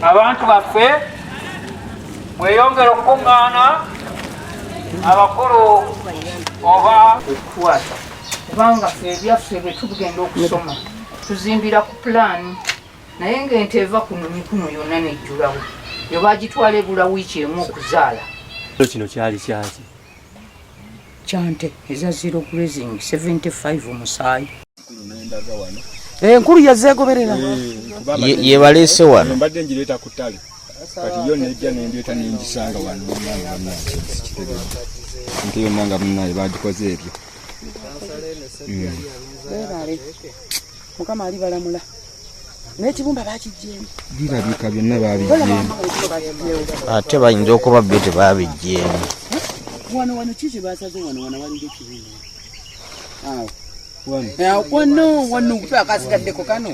Abantu baffe mweyongera okukuŋŋaana abakulu oba okukwata kubanga ffe ebyaffe bwe tugenda okusoma tuzimbira ku pulaani naye ng'ente eva kuno mikuno yonna nejjulawo yo baagitwala ebula wiiki emu okuzaala. Kino kyali kyaki? Kyante eza zero grazing 75 omusaayi. Enkulu yazzeegoberera ye baleese wano mbadde ngireeta ku ttale kati yo nejja nendeeta nengisanga wano nte yonna nga munnaye bagikoze ebyo beerale mukama ali balamula n'ekibumba bakijjeemu birabika byonna babijjeemu ate bayinza okuba byo tebabijjeemu wano kiki basaze wano walinga ekibumba wano akasigaddeko kano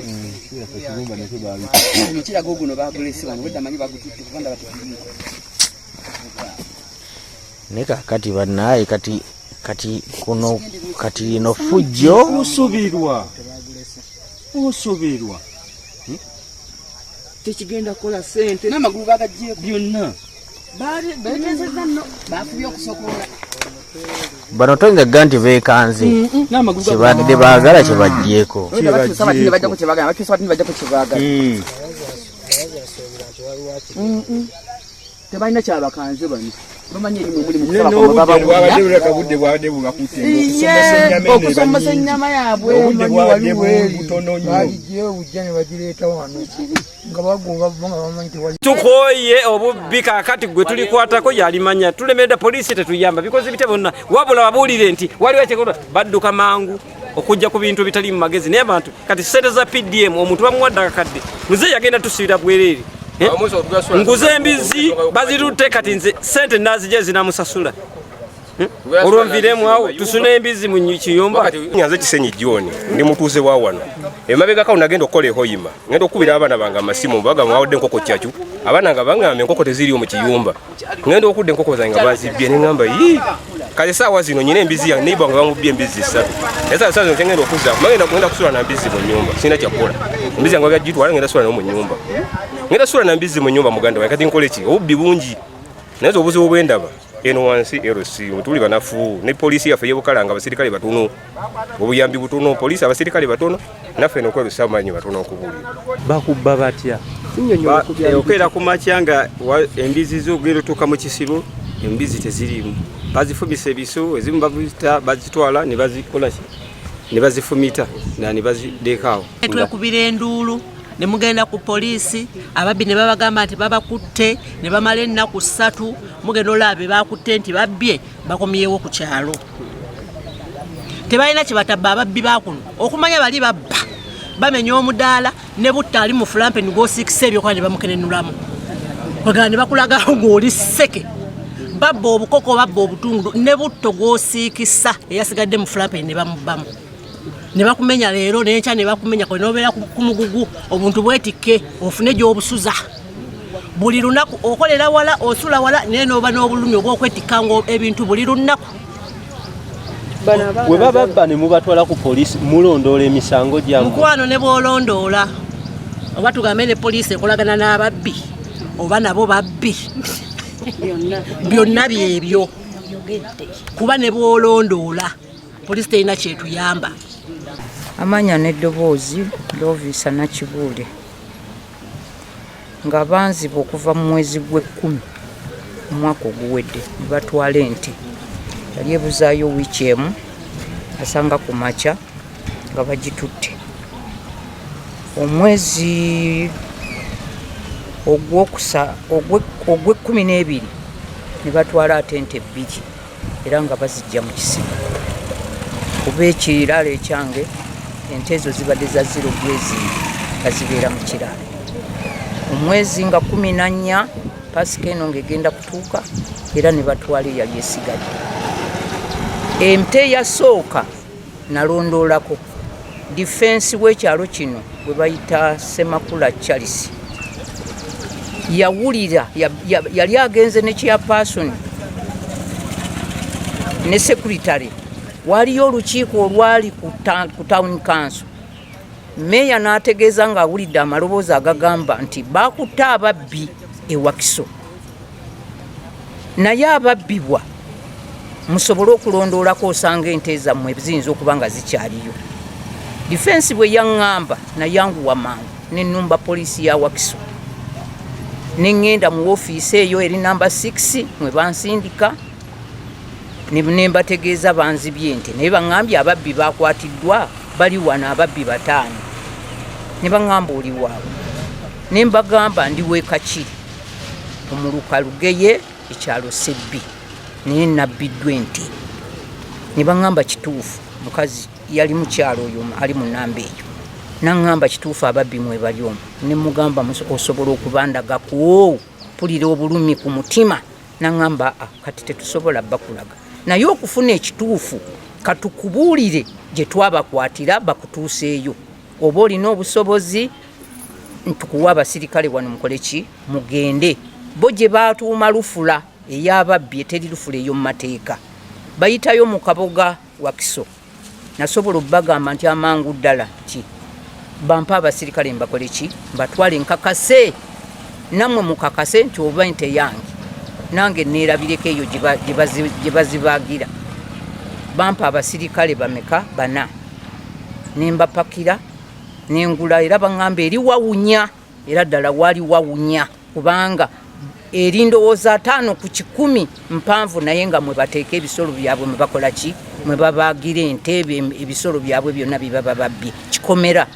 kiraga oguno bagulesi wano wedda manyi bagututte kubanga batugiriko naye kakati bannaye kati kuno kati ino fujjo osubirwa tekigenda kukola ssente n'amagulu bagagjeeko byonna beetezezza nno bafubye okusokola bano toyinza gga nti beekanze kyebadde baagala kyebaggyeko tebalina kyabakanze bano bamanyi erimu okusomesa ennyama yaabwe tukoye obubbi kakati gwe tulikwatako yalimanya tulemedde poliisi tetuyamba bikoze bite bonna wabula wabuulire nti waliwo ekikola badduka mangu okujja ku bintu bitali mu magezi naye abantu kati sente za PDM omuntu bamuwadde akakadde muze yagenda tusiira bwereere nguze embizi bazitutte kati nze sente nazije zinamusasula olwonviremu awo tusuna embizi mu kiyumba nyanze Kisenyi John ndi mutuuze wa wano emabega kawo nagenda okukola ehoyima ngenda okubira abaana bange amasimu baga mwawadde enkoko kyacu abaana nga bangambe enkoko teziriyo mu kiyumba ngenda okudde enkoko zange bazibbye ne ngamba kale saawa zino nyina embizi ya neighbor nga bamubbye embizi 3 esa sasa ngenda okuza ngenda kusula na mbizi mu nyumba sina kyakola embizi yange byagitwala ngenda sula mu nyumba ngenda sula na mbizi mu nyumba muganda wange kati nkole ki obubbi bungi nazo obuzibu bwendaba eno wansi LC tuli banafu ne poliisi yaffe yebukalanga abasirikale batono obuyambi butono poliisi abasirikale batono naffe nokwero samanyi batono okubulira bakubba batya okera ku makyanga embizi zogero tuka mu kisibo embizi tezirimu bazifubisa ebiso ezimu bazitwala ne bazikola ne bazifumita ne bazidekaawo twekubira enduulu ne mugenda ku poliisi ababbi ne babagamba nti babakutte ne bamala ennaku 3 mugenda olaabe bakutte nti babbye bakomyewo ku kyalo tebalina kyebatabba ababbi bakuno okumanya bali babba bamenya omudaala ne butta ali mu fulampe nigosikisa ebyokuba ne bamukenenulamu bagala ne bakulagawo ng'oli sseke babba obukoko babba obutundu ne butto gwosiikisa eyasigadde mu fulampe ne bamubbamu ne bakumenya leero n'enkya ne bakumenya ko nobeera ku mugugu obuntu bwetikke ofune gy'obusuza buli lunaku okolera wala osula wala naye n'oba n'obulumi obw'okwetikanga ebintu buli lunaku bwe bababba ne mubatwala ku poliisi mulondoola emisango gyammwe mukwano ne bw'olondoola oba tugambe ne poliisi ekolagana n'ababbi oba nabo babbi byonna byebyo kuba ne bw'olondoola poliisi terina kyetuyamba. Amanya n'eddoboozi Lovisa Nakibuule nga banziba okuva mu mwezi gw'ekkumi omwaka oguwedde ne batwala ente yali ebuzaayo wiiki emu asanga ku makya nga bagitutte omwezi ogw'ekkumi ne batwala ate ente 2 era nga bazijja mu kisibo kuba ekirala ekyange ente ezo zibadde za zero grazing nga zibeera mu kirala omwezi nga 14 pasika eno ng'egenda kutuuka era ne batwala eyali esigadde ente eyasooka nalondoolako difensi w'ekyalo kino bwe bayita Semakula Charles yawulira yali agenze ne chairperson ne secretary waliyo olukiiko olwali ku town council meeya n'ategeeza ng'awulidde amaloboozi agagamba nti bakutte ababbi e Wakiso naye ababbibwa musobole okulondoolako osanga ente zammwe ziyinza okuba nga zikyaliyo. Difensi bwe yaŋŋamba nayanguwa mangu nennumba poliisi ya Wakiso neŋŋenda mu woofiisi eyo eri namba 6 mwe bansindika nembategeeza banzibye ente naye baŋŋambye ababbi bakwatiddwa bali wano ababbi 5 ne baŋŋamba oli waabwe ne mbagamba ndi weekakiri omuluka lugeye ekyalo Sebbi naye nabbiddwa ente ne baŋŋamba kituufu mukazi yali mukyalo oyo ali mu namba eyo naŋŋamba kituufu ababbi mwe bali omwo ne mugamba osobola okubandagako pulira obulumi ku mutima naŋŋamba kati tetusobola bakulaga naye okufuna ekituufu katukubuulire gye twabakwatira bakutuuseeyo oba olina obusobozi ntukuwa abasirikale wano mukoleki mugende bo gye baatuuma lufula ey'ababbi eteri lufula ey'omu mateeka bayitayo mu kaboga Wakiso nasobola obbagamba nti amangu ddala ki bampa abasirikale mbakoleki mbatwale nkakase nammwe mukakase nti oba nte yange nange neerabireko eyo gye bazibaagira bampa abasirikale bameka 4 nembapakira nengula era baŋŋamba eri wawunya era ddala wali wawunya kubanga eri ndowooza 5 ku 100 mpanvu naye nga mwe bateeka ebisolo byabwe mwe bakola ki mwe babaagira ente ebisolo byabwe byonna bibaba babbye kikomera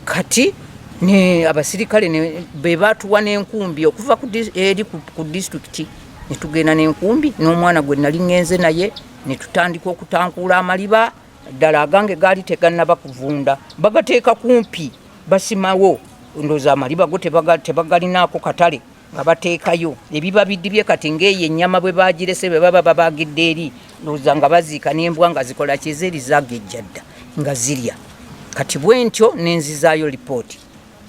kati ne abasirikale be baatuwa n'enkumbi okuva ku disitulikiti ne tugenda n'enkumbi n'omwana gwe nali ŋŋenze naye ne tutandika okutankuula amaliba ddala agange gaali tegannaba kuvunda bagateeka kumpi basimawo ndooza amaliba go tebagalinaako katale nga bateekayo ebiba biddibye kati ng'eyo ennyama bwe bagirese bwe baba babaagidde eri ndooza nga baziika n'embwa nga zikola kyezeri zaagejjadda nga zirya kati bwe ntyo nenzizaayo lipooti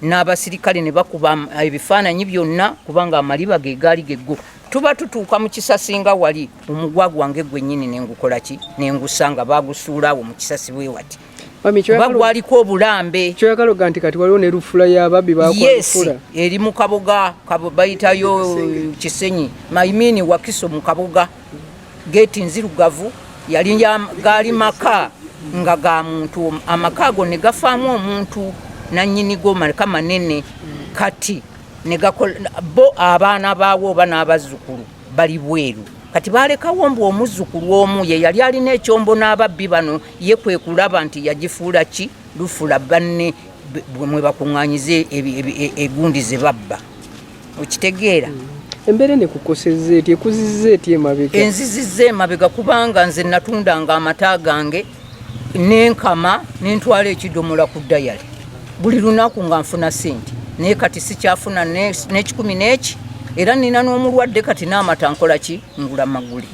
n'abasirikale ne bakuba ebifaananyi byonna kubanga amaliba ge gaali geggo tuba tutuuka mu kisasi nga wali omugwa gwange gwennyini nengukola ki nengusanga bagusuulaawo mu kisasi bwe wati bagwaliko obulambe kyoyagala nti kati waliwo ne lufula y'ababbi bakwalufula eri mu kaboga bayitayo Kisenyi maimini Wakiso mu kaboga geeti nzirugavu yali gaali maka nga ga muntu amaka ago ne gafaamu omuntu nannyinigo malika manene kati ne gakola bo abaana baawo oba n'abazzukulu bali bweru kati balekawo mbu omuzzukulu omu ye yali alina ekyombo n'ababbi bano ye kwe kulaba nti yagifuula ki lufula banne mwe bakuŋŋaanyize egundi ze babba okitegeera embeera nekukosezza eti ekuzizza eti emabega enzizizza emabega kubanga nze natundanga amata gange nenkama nentwala ekidomola ku dayali buli lunaku nga nfuna sente naye kati sikyafuna n'ekikumi n'eki era nina n'omulwadde kati n'amata nkola ki ngula maguli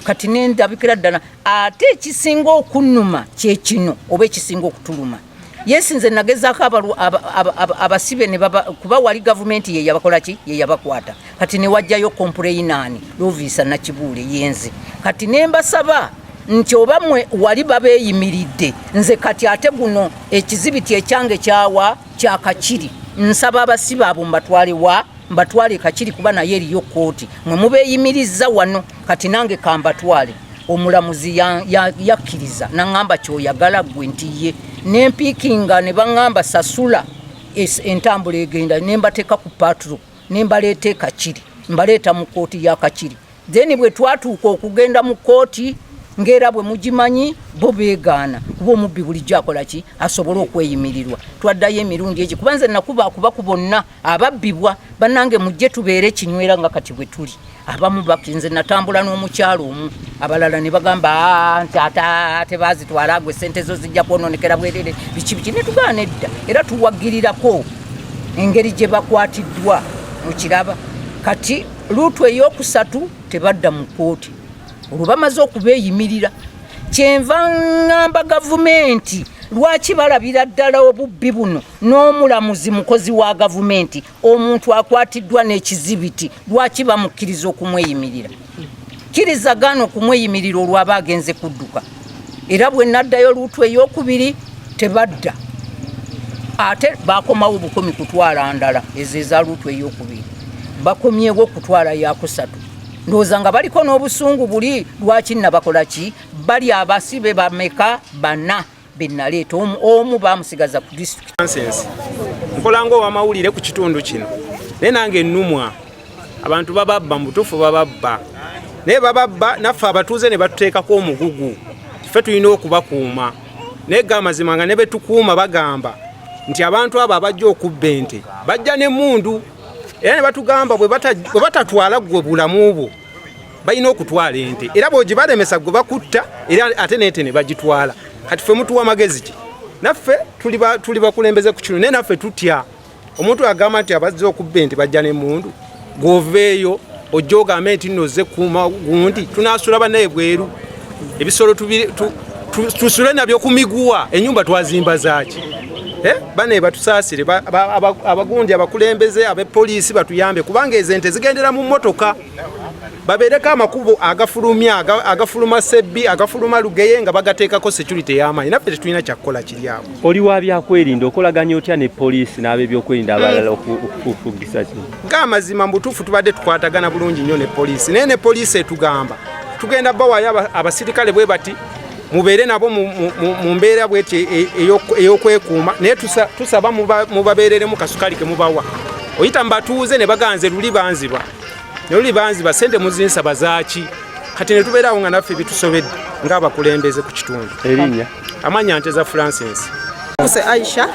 kati nendabikira ddala ate ekisinga okunnuma kyekino oba ekisinga okutuluma yesi nze nagezaako abasibe kuba wali gavumenti yeyabakola ki yeyabakwata kati newajjayo kompuleyinaani loviisa nakibuule yenze kati nembasaba nti oba mwe wali babeeyimiridde nze kati ate guno ekizibiti ekyange kyawa kyakakiri nsaba abasibe abo mbatwale kakiri kuba naye eriyo kooti mwe mubeeyimirizza wano kati nange kambatwale omulamuzi yakkiriza naŋŋamba kyoyagala gwe nti ye nempiikinga ne baŋŋamba sasula entambula egenda nembateeka ku patro nembaleeta ekakiri mbaleeta mu kooti ya kakiri then bwe twatuuka okugenda mu kooti ngera bwe mugimanyi bo beegaana kuba omubbi bulijjo akola ki asobole okweyimirirwa twaddayo emirundi egi kuba nze nakuba ku bonna ababbibwa bannange mujje tubeere kinywera nga kati bwe tuli abamu bakinze natambula n'omukyalo omu abalala ne bagamba nti ate bazitwala gwe sente zo zijja kwononekera bwerere biki ne tugaana edda era tuwagirirako engeri gye bakwatiddwa mukiraba kati luutu eyokusatu tebadda mu kooti olwo bamaze okubeeyimirira kyenva ŋŋamba gavumenti lwaki balabira ddala obubbi buno n'omulamuzi mukozi wa gavumenti omuntu akwatiddwa n'ekizibiti lwaki bamukkiriza okumweyimirira kirizagaana okumweyimirira olwaba agenze kudduka era bwe naddayo luutu ey'okubiri tebadda ate bakomawo bukomi kutwala ndala ezo eza lutu eyokubiri bakomyewo okutwala yakusatu ndowooza nga baliko n'obusungu buli lwaki nabakola ki bali abasibe bameka bana benaleeta omu bamusigaza ku district nkola ng'owamawulire ku kitundu kino naye nange ennumwa abantu bababba mu butuufu bababba naye bababba naffe abatuuze ne batuteekako omugugu ffe tulina okubakuuma naye ga mazima nga ne betukuuma bagamba nti abantu abo abajja okubba ente bajja n'emmundu era ne batugamba bwe batatwala gwe bulamu bwo balina okutwala ente era bw'ogibalemesa gwe bakutta era ate n'ente ne bagitwala kati ffe mutuwa magezi ki naffe tuli bakulembeze ku kino naye naffe tutya omuntu agamba nti abazze okubba ente bajja n'emmundu gwoveeyo ojja ogambe nti nnoze kuuma gundi tunaasula bannaye bweru ebisolo tusule nabyo ku miguwa ennyumba twazimba zaaki bane batusaasire abagundi abakulembeze abepoliisi batuyambe kubanga ezo ente zigendera mu mmotoka babeereko amakubo agafulumya agafuluma sebbi agafuluma lugeye nga bagateekako security y'amaanyi naffe tetulina kyakukola kiri awo oli wa byakwerinda okolaganya otya ne poliisi n'ab'ebyokwerinda abalala okufugisa kino ng'amazima mu butuufu tubadde tukwatagana bulungi nnyo ne poliisi naye ne poliisi etugamba tugenda bawayo abasirikale bwe bati mubeere nabo mu mbeera bweti ey'okwekuuma naye tusaba mubabeereremu kasukali ke mubawa oyita mbatuuze ne baganze luli banziba ne luli banziba sente muzinsaba zaaki kati ne tubeerawo nga naffe bitusobedde ng'abakulembeze ku kitundu erinnya amanya Nteza Francis Kuse Aisha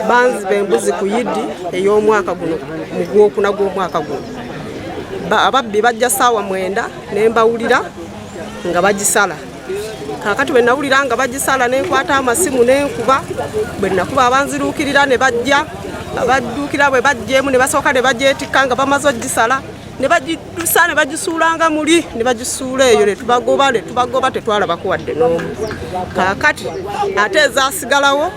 banziba embuzi ku yiddi ey'omwaka guno mu gwokuna gw'omwaka guno ababbi bajja ssaawa 9 ne mbawulira nga bagisala kakati bwe nawulira nga bagisala nenkwata amasimu nenkuba bwe nakuba abanziruukirira ne bajja abadduukira bwe bajjeemu ne basooka ne bagyetikka nga bamaze ogisala ne bagidusa ne bagisuulanga muli ne bagisuula eyo ne tubagoba tetwalabako wadde n'omu kakati ate ezaasigalawo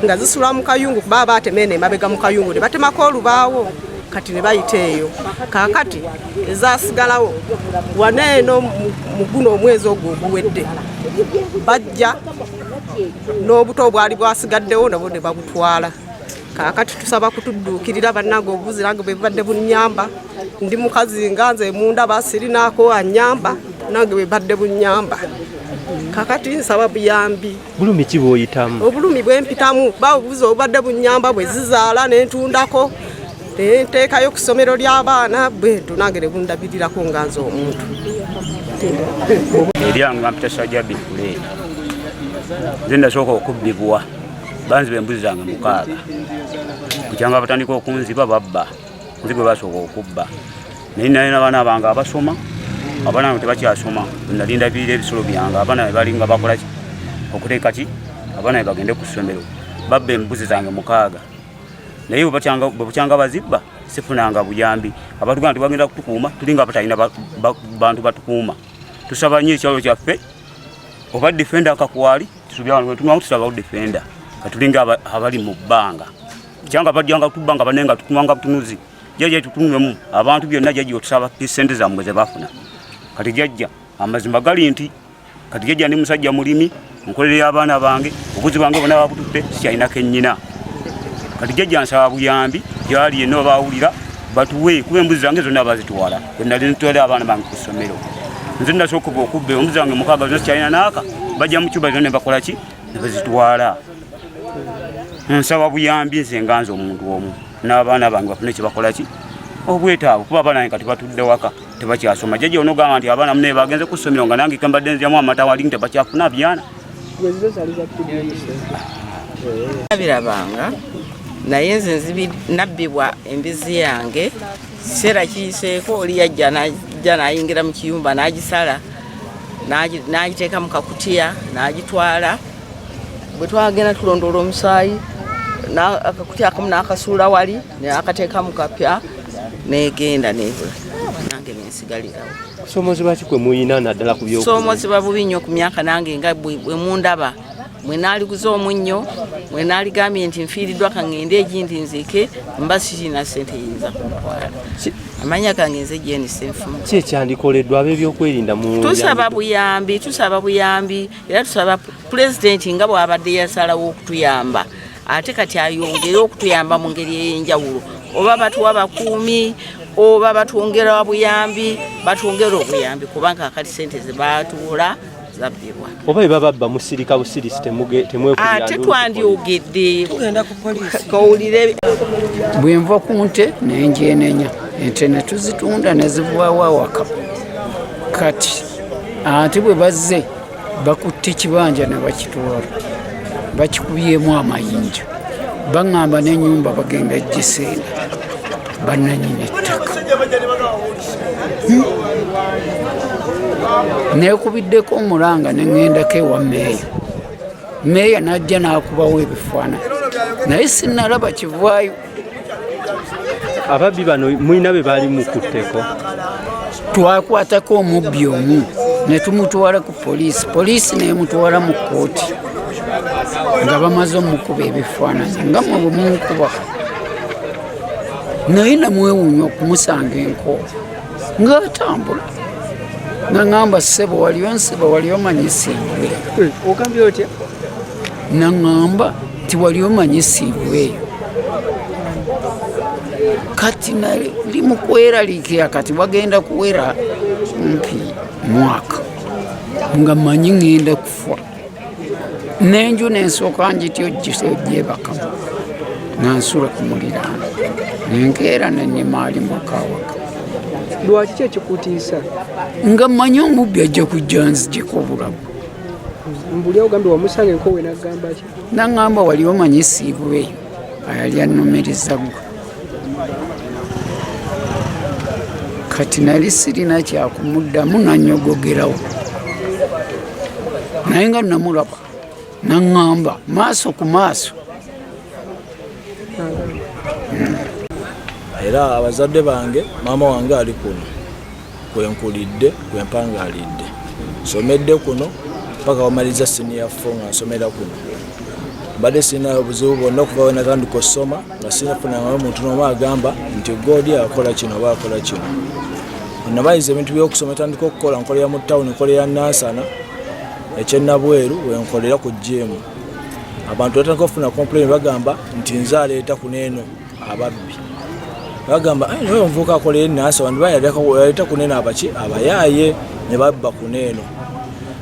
nga zisula mu kayungu kuba baatemeene emabega mu kayungu ne batemako olubaawo kati ne bayita eyo kakati ezaasigalawo waneeno mu guno omwezi ogwo oguwedde bajja n'obuto obwali bwasigaddewo nabo ne babutwala kakati tusaba kutudduukirira bannange obubuzi nange bwe bubadde bunnyamba ndi mukazi nga nze munda basirinaako annyamba nange bwe badde bunnyamba kakati nsaba buyambi bulumi ki bw'oyitamu obulumi bwe mpitamu babubuzi obubadde bunnyamba bwe zizaala n'entundako nteekayo ku ssomero ly'abaana bwentu nange ne bundabirirako nga nze omuntu eryange bampita Sajjabi Fuleera nze ndasooka okubbibwa banziba embuzi zange 6 kukyanga batandika okunziba babba nzi gwe basooka okubba naye nalina abaana bange abasoma abaana bange tebakyasoma nalinda biira ebisolo byange abaana balinga bakola ki okuteeka ki abaana bagende ku ssomero babba embuzi zange 6 naye bwebukyanga bazibba sifunanga buyambi abatugamba nti bagenda kutukuuma tulinga abatalina bantu batukuuma tusaba nnyo ekyalo kyaffe oba defenda akakwali tusubyawano tusaba defenda katulinga abali mu bbanga kyanga bajjanga tubbanga banenga tukumanga butunuzi jajja tutunulemu abantu byonna jajja otusaba sente zammwe ze bafuna kati jajja amazima gali nti kati jajja ndi musajja mulimi nkolera abaana bange obuzi bwange bonna babututte sikyalina kennyina kati jajja nsaba buyambi gyali yenna bawulira batuwe kuba embuzi zange zonna bazitwala nali ntwala abaana bange ku ssomero nze ndasooka okubba embuzi zange 6 zonna sikyalina naaka bajja mu kyuba zonna ne bakola ki ne bazitwala nsaba buyambi nze nga nze omuntu omu n'abaana bange bafune kye bakola ki obwetaavu kuba abaana kati batudde waka tebakyasoma jajja onogamba nti abaana munaye bagenze ku ssomero nga nange kembadde nzyamu amata wali tebakyafuna byana abirabanga naye nze nabbibwa embizi yange kiseera kiyiseeko oli yajja n'ayingira mu kiyumba n'agisala n'agiteeka mu kakutiya n'agitwala bwe twagenda tulondoola omusaayi akakutiya akamu n'akasuula wali n'akateeka mu kapya n'egenda nebula nange nensigalirawo kusoomoozebwa ki kwe muyina naddala ku byokulya soomozebwa bubi nnyo ku myaka nange nga bwe mundaba mwe naaliguza omunnyo mwe naaligambye nti nfiiriddwa kangende egindi nziike mba sirina ssente yinza kumutwala amanya gange nze Jane Senfumu ki ekyandikoleddwa ab'ebyokwerinda mu tusaba buyambi era tusaba pulezidenti nga bw'abadde yasalawo okutuyamba ate kati ayongere okutuyamba mu ngeri ey'enjawulo oba batuwa bakuumi oba batwongera obuyambi kubanga kati sente ze batuula zabbibwa oba ebababba musirika busirisi temwekulira ate twandyogedde kawulire bwe nva ku nte nenjeenenya ente ne tuzitunda ne zivaawo awaka kati ate bwe bazze bakutte ekibanja ne bakitwala bakikubyemu amayinja baŋŋamba n'ennyumba bagenda giseena bannanyini ettaka neekubiddeko omulanga ne ŋŋendako ewa meeya n'ajja n'akubawo ebifaananyi naye sinnalaba kivaayo. ababbi bano mulina be baali mukutteko? Twakwatako omubbi omu ne tumutwala ku poliisi neemutwala mu kkooti nga bamaze omukuba ebifaananyi nga mwe bwe munkuba naye namwewuunya okumusanga enkoowa ng'atambula naŋŋamba ssebo wali onsiba wali omanyi siibweyo. Ogambye otya? Naŋŋamba ti wali omanyi siibweyo kati nali mu kweraliikira kati wagenda kuwera kumpi mwaka nga manyi ŋŋenda kufa n'enju n'ensooka njityo gyebakamu nansula ku muliraano nenkeera nennimaali mwakawaka. Lwaki ki ekikutiisa? Nga manyi omubbi ajja kujja nzijeko obulamu. Mbuli ogambye wamusanga enkoowe n'agamba ki? Naŋŋamba wali omanyi siibweyo ayali annomeriza gwe kati nali sirina kyakumuddamu nanyogogerawo naye nga namulaba naŋŋamba maaso ku maaso. Era abazadde bange maama wange ali kuno kwenkulidde kwempangaalidde nsomedde kuno paka wamaliza senior 4 nga nsomera kuno mbadde sirina obuzibu bwonna okuva we natandika okusoma nga sinafunangayo omuntu n'omu agamba nti Godi akola kino oba akola kino. Nabayiza ebintu by'okusoma tandika okukola nkolera mu ttawuni nkolera Nansana ekyennabweru wenkolera ku GM. Abantu batandika okufuna complain bagamba nti nze aleeta kuneeno ababbi bagamba naye omuvubuka akolera Nansana bayaleeta kuneeno abaki abayaaye ne babba kuneeno.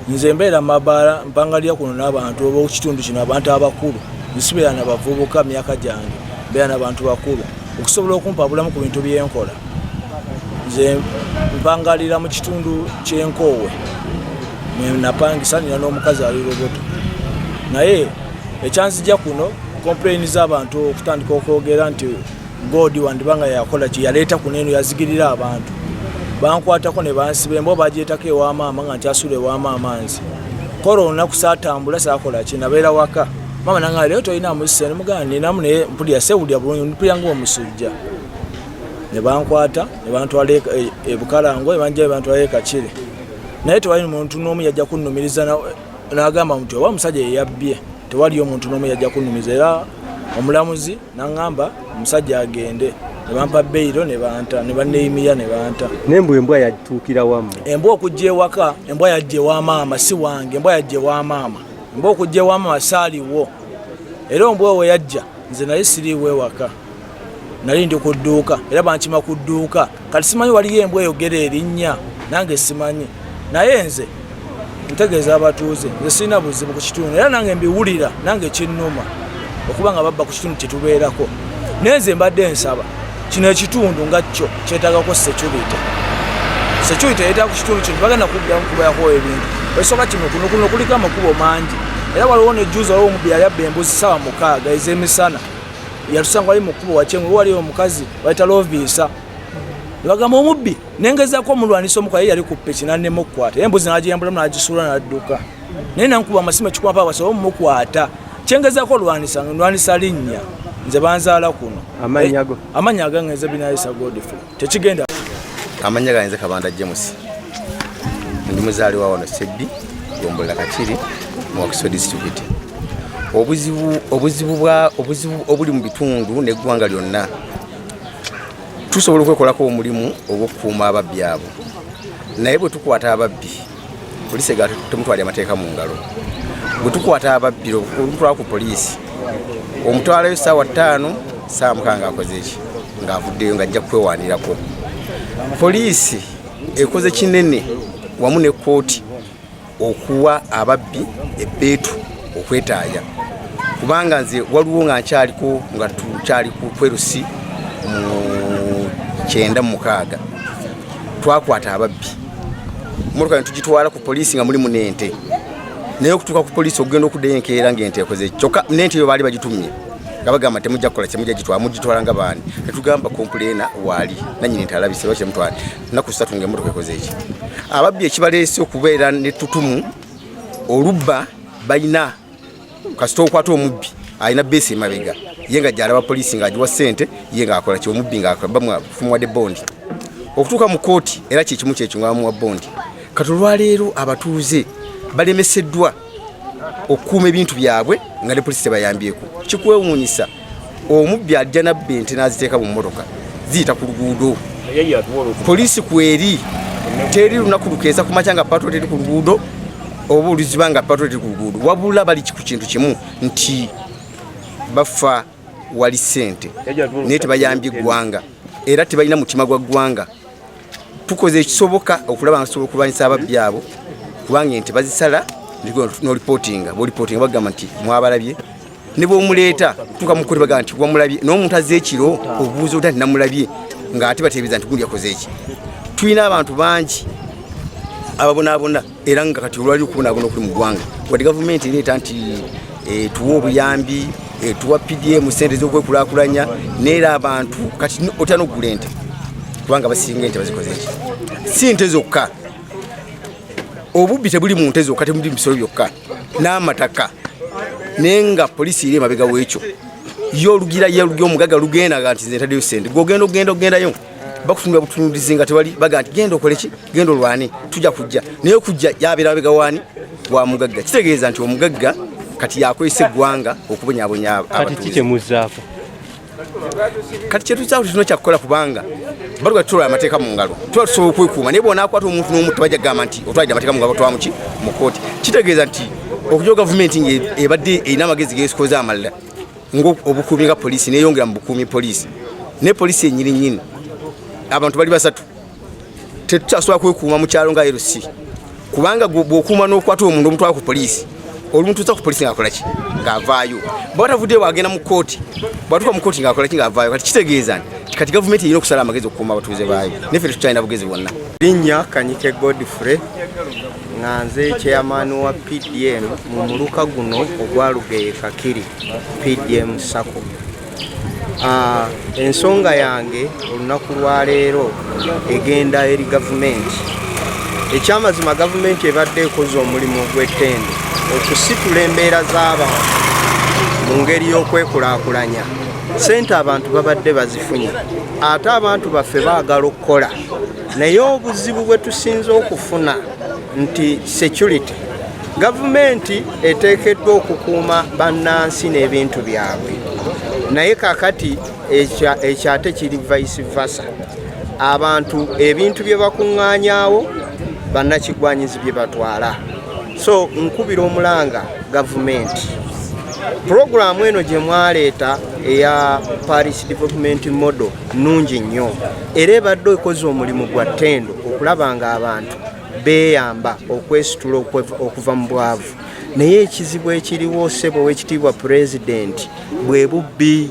Nze mbeera mabaala mpangalira kuno n'abantu ab'okitundu kino abantu abakulu nsibeera n'abavubuka myaka gyange mbeera n'abantu bakulu okusobola okumpa bulamu ku bintu byenkola. Nze mpangalira mu kitundu ky'enkoowe napangisa nina n'omukazi ali Lubuto naye ekyanzija kuno complain z'abantu okutandika okwogera nti Godi wandibanga yakola ki yaleeta kuneeno yazigirira abantu bankwatako ne bansiba embo bagyetako ewa maama nga nkyasula ewa maama nze kola olunaku saatambula saakola ki nabeera waka maama nange leero tolinamu ssente mugamba ninamu naye mpulira sewulira bulungi mpulira ng'omusujja ne bankwata ne bantwala ebukalango ebanja bantwala Kakiri naye tewali muntu n'omu yajja kunnumiriza n'agamba nti oba omusajja yeyabbye tewali omuntu n'omu yajja kunnumiriza. Era omulamuzi n'aŋŋamba omusajja agende ne bampa beyiro ne banta ne banneeyimira ne banta. Embwa yatuukira wammwe? Embwa okujja ewaka embwa yajja ewa maama si wange embwa yajja ewa maama embwa okujja ewa maama saaliwo era ombwa we yajja nze naye siriiwo ewaka nali ndi ku dduuka era bankima ku dduuka kati simanyi waliyo embwa eyogera erinnya nange simanyi naye nze ntegeeza abatuuze nze sirina buzibu ku kitundu era nange mbiwulira nange kinnuma okuba nga babba ku kitundu kyetubeerako naye nze mbadde nsaba kino ekitundu nga kyo kyetaagako security yeetaaga ku kitundu kino bagenda kubbiramu kubayako ebintu esooka kino kuno kuliko amakubo mangi era waliwo nejjuuza waliwo omubbi yali abba embuzi 6 ez'emisana yatusanga ali mu kkubo wakyengwe waliwo omukazi bayita Loviisa bagamba omubbi nengezaako omulwanisa omukazi yali ku ppiki nannemukwata embuzi n'agyembulamu n'agisuula n'adduka naye nankuba amasimu ekikuba mpaka basobola omumukwata kyengezaako olwanisa linnya nze banzaala kuno amanya agange nze Binayisa Godfrey tekigenda. Amanya ganze Kabanda James ndi muzaali wa wano Sebbi Gombola Kakiri mu Wakiso district. Obuzibu obuli mu bitundu n'eggwanga lyonna tusobola okwekolako omulimu ogw'okukuuma ababbi abo naye bwe tukwata ababbi poliisi temutwalya amateeka mu ngalo bwe tukwata ababbi olutwala ku poliisi omutwalayo ssaawa 5 ssaawa 6 akoze eki ng'avuddeyo ng'ajja kwewaanirako. Poliisi ekoze kinene wamu ne kkooti okuwa ababbi ebbeetu okwetaaya, kubanga nze waliwo nga nkyaliko nga tukyali ku kwerusi mu 9/6 twakwata ababbi motoka ne tugitwala ku poliisi nga mulimu n'ente, naye okutuuka ku poliisi okugenda okuddayo enkeera ng'ente ekoze kyokka n'ente eyo baali bagitumye nga bagamba temujja kukola kyemujja gitwala mugitwala nga baani, ne tugamba kompuleena waali nannyini nti alabise lwaki temutwala nnaku 3 ng'emmotoka ekoze eki. Ababbi ekibaleese okubeera n'ettutumu olubba balina kasita okwata omubbi alina beesi emabega ye nga gy'alaba poliisi ng'agiwa ssente ye ng'akola ki omubbi ng'afumuwadde bondi okutuuka mu kooti era kyekimu kyekyo nga bamuwa bondi. Kati olwaleero abatuuze balemeseddwa okukuuma ebintu byabwe nga ne poliisi tebayambyeko. Kikwewuunyisa omubbi ajja nabba ente n'aziteeka mu mmotoka ziyita ku luguudo, poliisi kweri teri lunaku lukeeza ku makya nga patro teri ku luguudo oba oluziba nga patro teri ku luguudo, wabula bali ku kintu kimu nti bafa wali ssente naye tebayambye eggwanga era tebalina mutima gwa ggwanga. Tukoze ekisoboka okulaba nga tusobola okulwanyisa ababbi abo kubanga ente bazisala n'olipootinga b'olipootinga bagamba nti mwabalabye ne bw'omuleeta tuka mu kkooti bagamba nti wamulabye n'omuntu azza ekiro obuuza oti namulabye ng'ate bateebereza nti gundi yakoze eki. Tulina abantu bangi ababonaabona era nga kati olwali okubonaabona okuli mu ggwanga wadde gavumenti ereeta nti tuwa obuyambi tuwa PDM ssente z'okwekulaakulanya neera abantu kati otya n'okugula ente kubanga basinga ente bazikoze eki. Si nte zokka, obubbi tebuli mu nte zokka, temuli mu bisolo byokka n'amataka naye nga poliisi eri emabega w'ekyo yo olugira omugaga lugenda nga nti ntaddeyo ssente ogendayo bakutunula butunulizi nga tewali baga nti genda okole ki genda olwane tujja kujja naye okujja yabeera mabega waani wa mugagga. Kitegeeza nti omugagga kati yakozesa eggwanga okubonyaabonya abatuuze. Kati kikyemuzaako kati kyetuzaako tulina kyakukola kubanga baluga tutola amateeka mu ngalo tuba tusobola okwekuuma naye bwonaakwata omuntu n'omuntu bajja kugamba nti otwalidde amateeka mu ngalo twamuki mu kooti. Kitegeeza nti okujo gavumenti ebadde erina amagezi geesikoza amalala ng'obukuumi nga poliisi neeyongera mu bukuumi poliisi ne poliisi ennyininyini abantu bali basatu tetukyasobola kwekuuma mu kyalo nga LC kubanga bw'okuuma n'okwata omuntu omutwala ku poliisi olumuntu uza ku poliisi ng'akola ki ng'avaayo bw'atavuddeyo bw'agenda mu kkooti bw'atuuka mu kkooti ng'akola ki ng'avaayo. Kati kitegeeza nti kati gavumenti erina okusala amagezi okukuuma abatuuze baayo neffe tetukyalina bugezi bwonna. Linnya Kanyike Godfrey nga nze chairman wa PDM mu muluka guno ogwa Lugeye Kakiri PDM Sacco. Ensonga yange olunaku lwa leero egenda eri gavumenti. Ekyamazima gavumenti ebadde ekoze omulimu ogw'ettendo okusitula embeera z'abantu mu ngeri y'okwekulaakulanya. Ssente abantu babadde bazifunye ate abantu baffe baagala okukola naye obuzibu bwe tusinze okufuna nti security. Gavumenti eteekeddwa okukuuma bannansi n'ebintu byabwe naye kakati ekyate kiri vice versa. Abantu ebintu bye bakuŋŋaanyaawo bannakigwanyizi bye batwala. So nkubira omulanga gavumenti programu eno gye mwaleeta eya Paris Development Model nnungi nnyo era ebadde ekoze omulimu gwa ttendo okulaba nga abantu beeyamba okwesitula okuva mu bwavu. Naye ekizibu ekiriwo ssebo w'ekitiibwa pulezidenti bwe bubbi.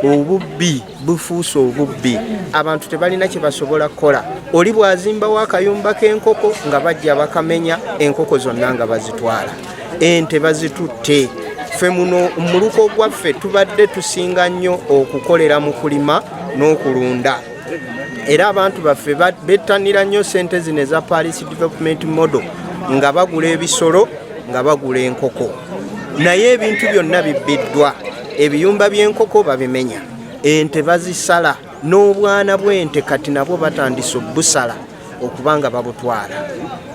Obubbi bufuuse obubbi. Abantu tebalina kye basobola kukola. Oli bw'azimbawo akayumba k'enkoko nga bajja bakamenya enkoko zonna nga bazitwala. Ente bazitutte. Ffe muno muluko gwaffe tubadde tusinga nnyo okukolera mu kulima n'okulunda. Era abantu baffe bettanira nnyo ssente zino eza Paris Development Model nga bagula ebisolo nga bagula enkoko. Naye ebintu byonna bibbiddwa. Ebiyumba by'enkoko babimenya, ente bazisala n'obwana bw'ente kati nabwo batandise obusala okubanga babutwala.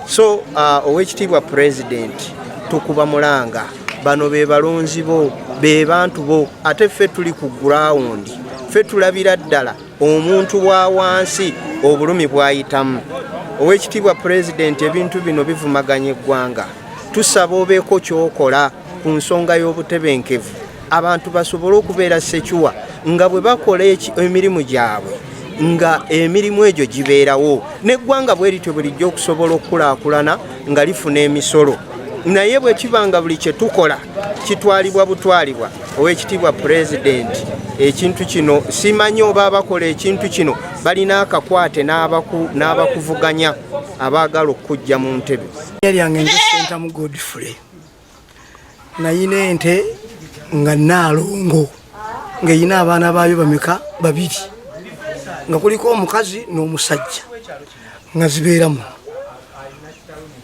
So owekitiibwa pulezidenti tukuba mulanga bano be balonzi bo be bantu bo ate ffe tuli ku ground ffe tulabira ddala omuntu wa wansi obulumi bwayitamu. Owekitiibwa pulezidenti ebintu bino bivumaganya eggwanga. Tusaba obeeko ky'okola ku nsonga y'obutebenkevu abantu basobole okubeera sekiwa nga bwe bakola emirimu gyabwe nga emirimu egyo gibeerawo neggwanga bwe lityo bulijjo okusobola okukulaakulana nga lifuna emisolo naye bwe kibanga buli kye tukola kitwalibwa butwalibwa ow'ekitiibwa pulezidenti ekintu kino simanyi oba abakola ekintu kino balina akakwate n'abakuvuganya abaagala okujja mu ntebe lyange nze Sentamu Godfrey nayina ente nga Naalongo ng'eyina abaana baayo bameka babiri nga kuliko omukazi n'omusajja nga zibeeramu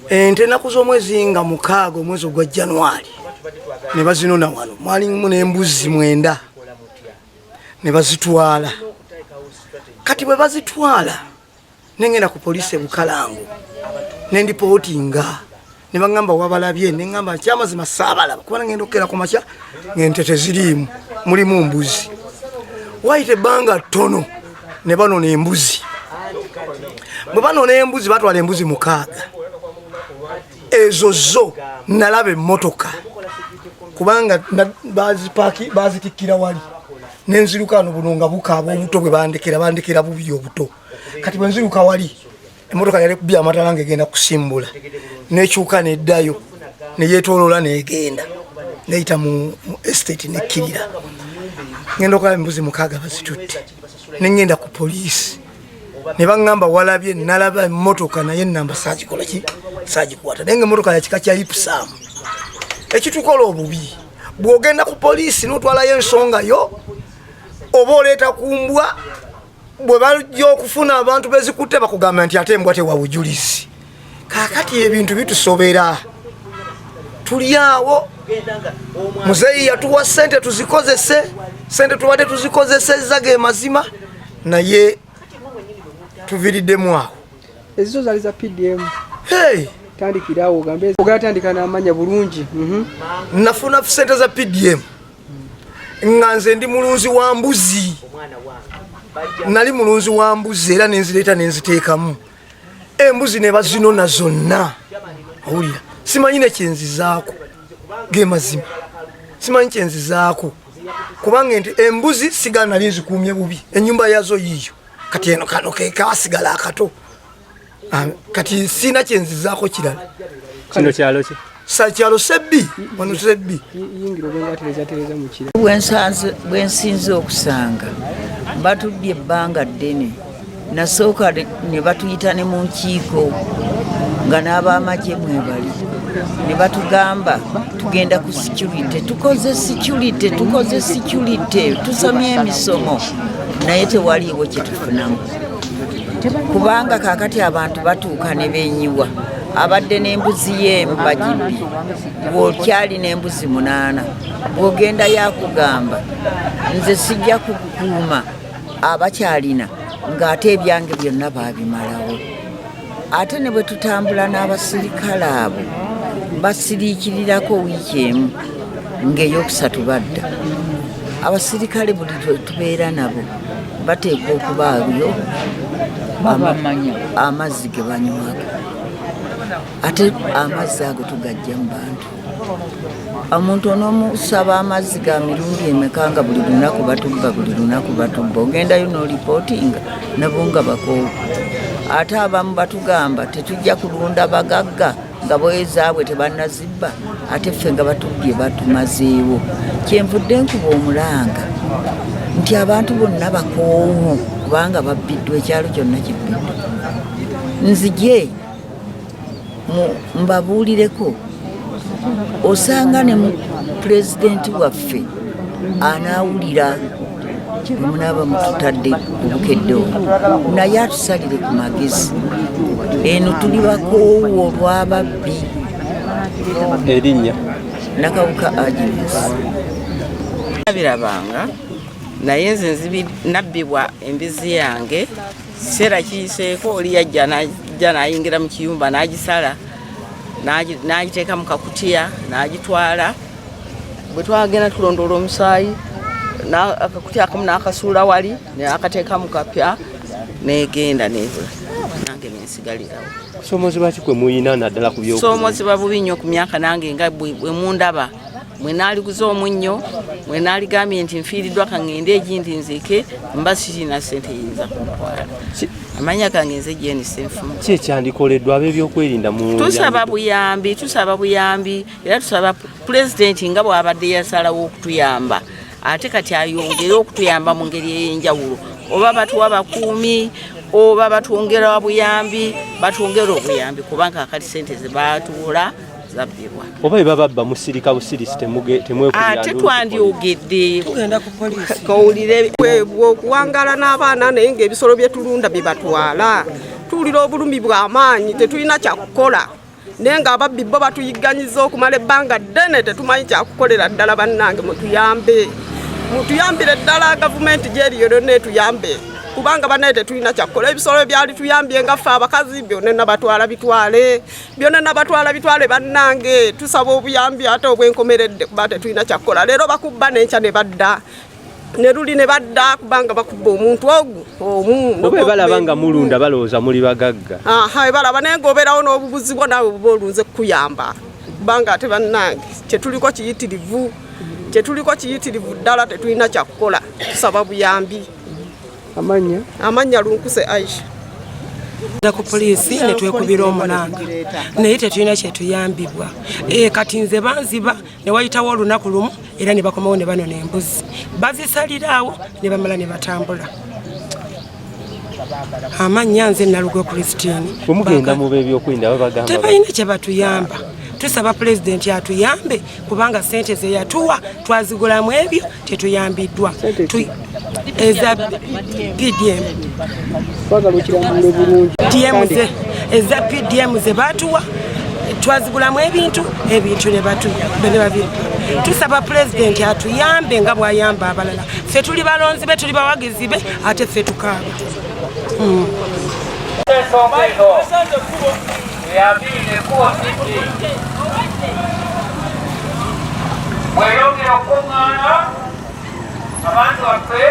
ente ennaku z'omwezi nga 6 omwezi ogwa January ne bazinona wano mwalimu n'embuzi 9 ne bazitwala kati bwe bazitwala nengenda ku poliisi Bukalango nendipootinga ne bagamba wabalabye nengamba kyamazima saabalaba kuba ngenda okukera ku makya ng'ente teziriimu mulimu mbuzi wayita ebbanga ttono ne banona embuzi bwe banona embuzi batwala embuzi 6 ezo zo nalaba emmotoka kubanga bazitikkira wali nenziruka no buno nga bukaaba obuto bwe bandekera bubi obuto kati bwe nziruka wali emmotoka yali kubya amatala ng'egenda kusimbula nekyuka neddayo neyeetooloola negenda neyita mu estate nekkirira ngenda okulaba embuzi 6 bazitutte nengenda ku poliisi ne baŋŋamba walabye nalaba emmotoka naye ennamba saagikwata naye ng'emmotoka ya kika kya Ipsam ekitukola obubi bw'ogenda ku poliisi n'otwalayo ensonga yo oba oleeta kumbwa bwe bajja okufuna abantu bezikutte bakugamba nti ate embwa tewa bujulizi kaakati ebintu bitusobera tuli awo muzeeyi yatuwa ssente tuzikozese ssente tubadde tuzikozesezza ge mazima naye tuviiriddemu awo ezizo zaali za PDM hey tandikirawo ogambe ogatandika n'amanya bulungi nafuna ssente za PDM nga nze ndi mulunzi wa mbuzi nali mulunzi wa mbuzi era nenzireeta nenziteekamu embuzi ne bazinona zonna awulira simanyi ne kyenzizaako ge mazima simanyi kyenzizaako kubanga nti embuzi sigala nali nzikuumye bubi ennyumba yazo yiiyo kati eno kano kekasigala akato kati sina kyenzizaako kirala kino kyalo ki sakyalo sebbi wano sebbi yingiro bengatereza mu kira bwensinze okusanga batudde ebbanga ddene nasooka ne batuyita ne mu nkiiko nga n'abamagye mwebali ne batugamba tugenda ku security tukoze security tusomye emisomo naye tewaliiwo kyetufunamu kubanga kaakati abantu batuuka ne benyiwa abadde n'embuzi y'embagibbi bw'okyali n'embuzi 8 bw'ogenda yakugamba nze sijja kukukuuma abakyalina ng'ate ebyange byonna baabimalawo ate ne bwe tutambula n'abasirikale abo basiriikirirako wiiki emu ng'eyokusatu badda abasirikale buli tubeera nabo bateekwa okubaayo amazzi ge banywaga ate amazzi ago tugajja mu bantu omuntu onoomusaba amazzi ga mirundi emeka nga buli lunaku batubba ogendayo n'olipootinga nabo nga bakoowu ate abamu batugamba tetujja kulunda bagagga nga boezaabwe tebannazibba ate ffe nga batubbye batumazeewo kyenvudde nkuba omulanga nti abantu bonna bakoowu kubanga babbiddwa ekyalo kyonna kibbiddwa nzije mbabuulireko osanga ne mu pulezidenti waffe anaawulira munaaba mututadde obukeddewo naye atusalire ku magezi eno tuli bakoowu olw'ababbi erinnya Nakawuka Agnes abirabanga naye nze nabbibwa embizi yange kiseera kiyiseeko oli yajja n'ayingira mu kiyumba n'agisala n'agiteeka mu kakutiya n'agitwala bwe twagenda tulondoola omusaayi akakutiya akamu n'akasuula wali n'akateeka mu kapya n'egenda nebula nange nensigalirawo kusoomozebwa ki kwe muyina naddala ku soomozebwa bubi nnyo ku myaka nange nga bwe mundaba mwenaaliguza omunnyo mwenaaligambye nti nfiiriddwa kaŋŋende egindi nziike mba sirina ssente yinza kumutwala amanya gange nze Jane Ssenfumu. Ki ekyandikoleddwa ab'ebyokwerinda mu tusaba buyambi era tusaba pulezidenti nga bw'abadde yasalawo okutuyamba ate kati ayongere okutuyamba mu ngeri ey'enjawulo oba batuwa bakuumi oba batwongera obuyambi kubanga kati ssente ze baatuula zabbibwa oba babba musirika busirisi temwekulira ate twandyogedde tugenda ku poliisi kawulire okuwangala n'abaana naye ng'ebisolo bye tulunda bye batwala tuwulira obulumi bw'amaanyi tetulina kyakukola naye ng'ababbi bo batuyigganyiza okumala ebbanga ddene tetumanyi kyakukolera ddala bannange mutuyambire ddala gavumenti gyeriyo yonna etuyambe kubanga banaye tetulina kyakukola ebisolo byali tuyambye nga ffe abakazi byonna nabatwala bitwale bannange tusaba obuyambi ate obwenkomeredde kuba tetulina kyakukola leero bakubba n'enkya ne badda ne luli ne badda kubanga bakubba omuntu omu oba balaba nga mulunda balowooza muli bagagga balaba naye ng'obeerawo n'obubuzi bwo naawe buba olunze kukuyamba kubanga ate bannange kyetuliko kiyitirivu ddala tetulina kyakukola tusaba buyambi. Amanya Lunkuse Aisha. Ku poliisi ne twekubira omulanga naye tetulina kyetuyambibwa kati nze banziba ne wayitawo olunaku lumu era ne bakomawo ne banona embuzi bazisaliraawo ne bamala ne batambula. Amanya nze Nalugwe Christine. Bwemugenda mu b'ebyokwerinda babagamba tebalina kye batuyamba. Tusaba pulezidenti atuyambe kubanga ssente ze yatuwa twazigulamu ebyo tetuyambiddwa eza PDM ze batuwa twazigulamu ebintu ne babirya. Tusaba pulezidenti atuyambe nga bw'ayamba abalala. Ffe tuli balonzi be tuli bawagizi be ate ffe tukaaba. Mweyongera okuŋŋaana abantu baffe